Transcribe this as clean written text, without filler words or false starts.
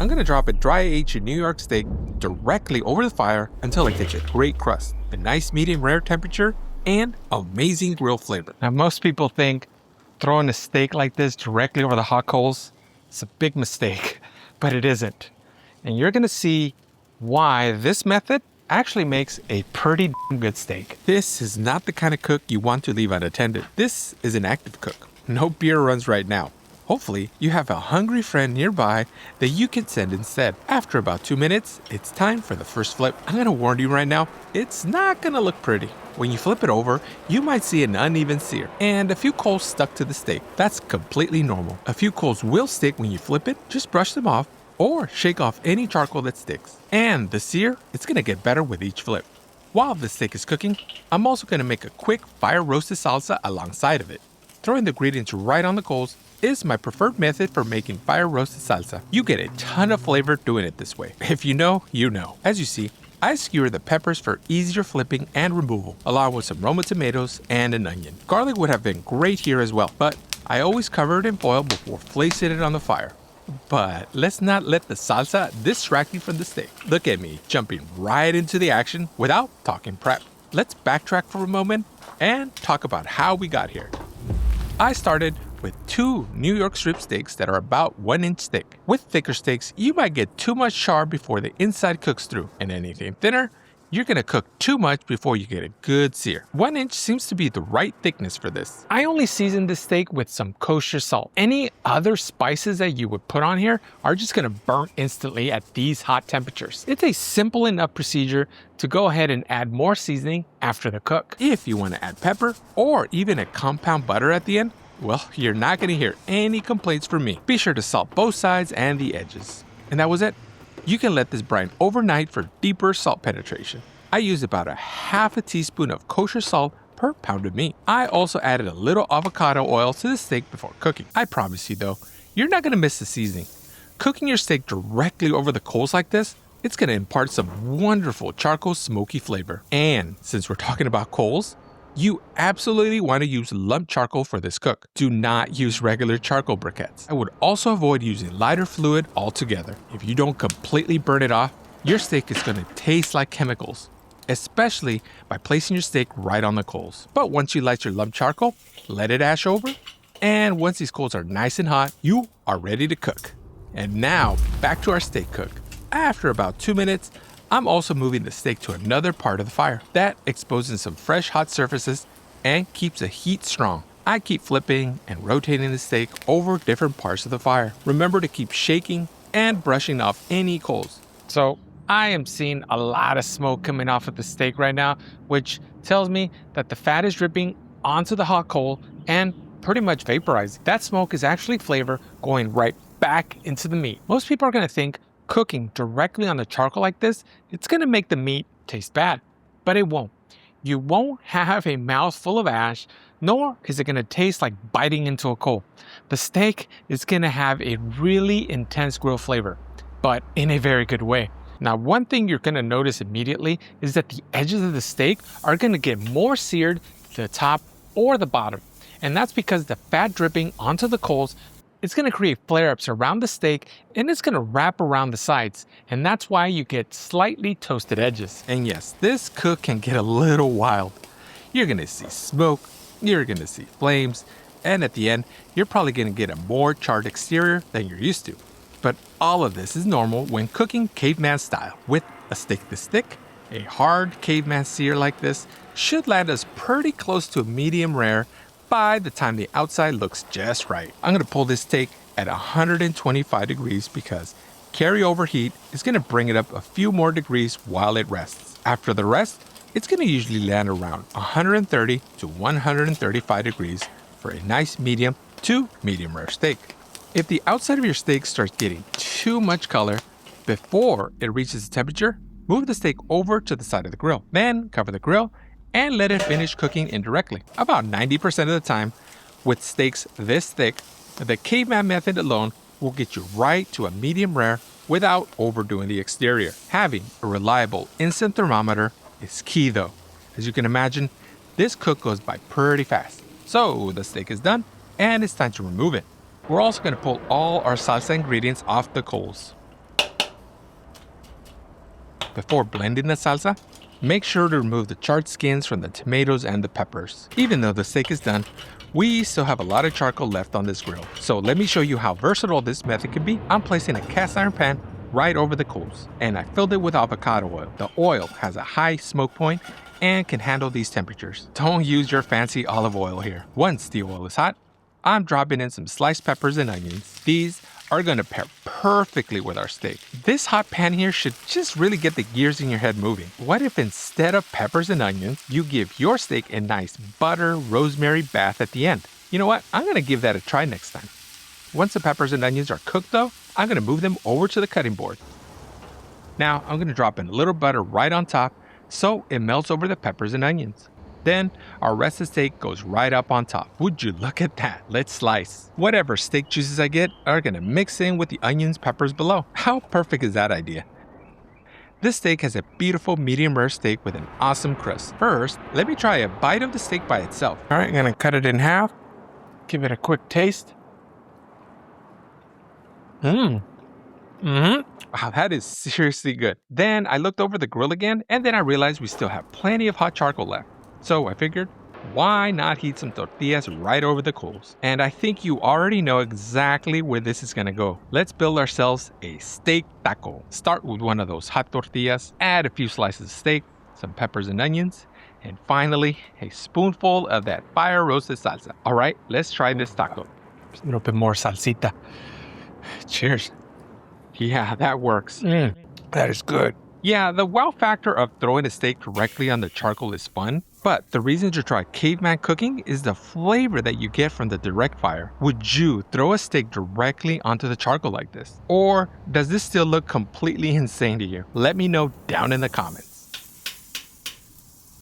I'm gonna drop a dry-aged New York steak directly over the fire until it gets a great crust, a nice medium rare temperature, and amazing grill flavor. Now, most people think throwing a steak like this directly over the hot coals is a big mistake, but it isn't. And you're gonna see why this method actually makes a pretty good steak. This is not the kind of cook you want to leave unattended. This is an active cook. No beer runs right now. Hopefully, you have a hungry friend nearby that you can send instead. After about 2 minutes, it's time for the first flip. I'm gonna warn you right now, it's not gonna look pretty. When you flip it over, you might see an uneven sear and a few coals stuck to the steak. That's completely normal. A few coals will stick when you flip it, just brush them off or shake off any charcoal that sticks. And the sear, it's gonna get better with each flip. While the steak is cooking, I'm also gonna make a quick fire roasted salsa alongside of it. Throwing the ingredients right on the coals is my preferred method for making fire roasted salsa. You get a ton of flavor doing it this way. If you know, you know. As you see, I skewer the peppers for easier flipping and removal, along with some Roma tomatoes and an onion. Garlic would have been great here as well, but I always cover it in foil before placing it on the fire. But let's not let the salsa distract you from the steak. Look at me, jumping right into the action without talking prep. Let's backtrack for a moment and talk about how we got here. I started with 2 New York strip steaks that are about 1 inch thick. With thicker steaks, you might get too much char before the inside cooks through, and anything thinner, you're gonna cook too much before you get a good sear. 1 inch seems to be the right thickness for this. I only seasoned this steak with some kosher salt. Any other spices that you would put on here are just gonna burn instantly at these hot temperatures. It's a simple enough procedure to go ahead and add more seasoning after the cook. If you wanna add pepper or even a compound butter at the end, well, you're not gonna hear any complaints from me. Be sure to salt both sides and the edges. And that was it. You can let this brine overnight for deeper salt penetration. I use about a half a teaspoon of kosher salt per pound of meat. I also added a little avocado oil to the steak before cooking. I promise you though, you're not gonna miss the seasoning. Cooking your steak directly over the coals like this, it's gonna impart some wonderful charcoal smoky flavor. And since we're talking about coals, you absolutely want to use lump charcoal for this cook. Do not use regular charcoal briquettes. I would also avoid using lighter fluid altogether. If you don't completely burn it off, your steak is going to taste like chemicals, especially by placing your steak right on the coals. But once you light your lump charcoal, let it ash over, and once these coals are nice and hot, you are ready to cook. And now, back to our steak cook. After about 2 minutes, I'm also moving the steak to another part of the fire. That exposes some fresh hot surfaces and keeps the heat strong. I keep flipping and rotating the steak over different parts of the fire. Remember to keep shaking and brushing off any coals. So I am seeing a lot of smoke coming off of the steak right now, which tells me that the fat is dripping onto the hot coal and pretty much vaporizing. That smoke is actually flavor going right back into the meat. Most people are gonna think cooking directly on the charcoal like this, it's gonna make the meat taste bad, but it won't. You won't have a mouth full of ash, nor is it gonna taste like biting into a coal. The steak is gonna have a really intense grill flavor, but in a very good way. Now, one thing you're gonna notice immediately is that the edges of the steak are gonna get more seared to the top or the bottom. And that's because the fat dripping onto the coals, it's gonna create flare-ups around the steak and it's gonna wrap around the sides. And that's why you get slightly toasted edges. And yes, this cook can get a little wild. You're gonna see smoke, you're gonna see flames, and at the end, you're probably gonna get a more charred exterior than you're used to. But all of this is normal when cooking caveman style. With a steak this thick, a hard caveman sear like this should land us pretty close to a medium rare by the time the outside looks just right. I'm gonna pull this steak at 125 degrees because carryover heat is gonna bring it up a few more degrees while it rests. After the rest, it's gonna usually land around 130 to 135 degrees for a nice medium to medium rare steak. If the outside of your steak starts getting too much color before it reaches the temperature, move the steak over to the side of the grill. Then cover the grill and let it finish cooking indirectly. About 90% of the time, with steaks this thick, the caveman method alone will get you right to a medium rare without overdoing the exterior. Having a reliable instant thermometer is key though. As you can imagine, this cook goes by pretty fast. So the steak is done and it's time to remove it. We're also going to pull all our salsa ingredients off the coals. Before blending the salsa, make sure to remove the charred skins from the tomatoes and the peppers. Even though the steak is done, we still have a lot of charcoal left on this grill. So let me show you how versatile this method can be. I'm placing a cast iron pan right over the coals, and I filled it with avocado oil. The oil has a high smoke point and can handle these temperatures. Don't use your fancy olive oil here. Once the oil is hot, I'm dropping in some sliced peppers and onions. These are going to pair perfectly with our steak. This hot pan here should just really get the gears in your head moving. What if instead of peppers and onions, you give your steak a nice butter rosemary bath at the end? You know what? I'm going to give that a try next time. Once the peppers and onions are cooked though, I'm going to move them over to the cutting board. Now I'm going to drop in a little butter right on top so it melts over the peppers and onions. Then our rest of the steak goes right up on top. Would you look at that? Let's slice. Whatever steak juices I get are gonna mix in with the onions, peppers below. How perfect is that idea? This steak has a beautiful medium rare steak with an awesome crust. First, let me try a bite of the steak by itself. All right, I'm gonna cut it in half. Give it a quick taste. Wow, that is seriously good. Then I looked over the grill again, and then I realized we still have plenty of hot charcoal left. So I figured, why not heat some tortillas right over the coals? And I think you already know exactly where this is gonna go. Let's build ourselves a steak taco. Start with one of those hot tortillas, add a few slices of steak, some peppers and onions, and finally, a spoonful of that fire roasted salsa. All right, let's try this taco. A little bit more salsita. Cheers. Yeah, that works. That is good. Yeah, the wow factor of throwing a steak directly on the charcoal is fun, but the reason to try caveman cooking is the flavor that you get from the direct fire. Would you throw a steak directly onto the charcoal like this? Or does this still look completely insane to you? Let me know down in the comments.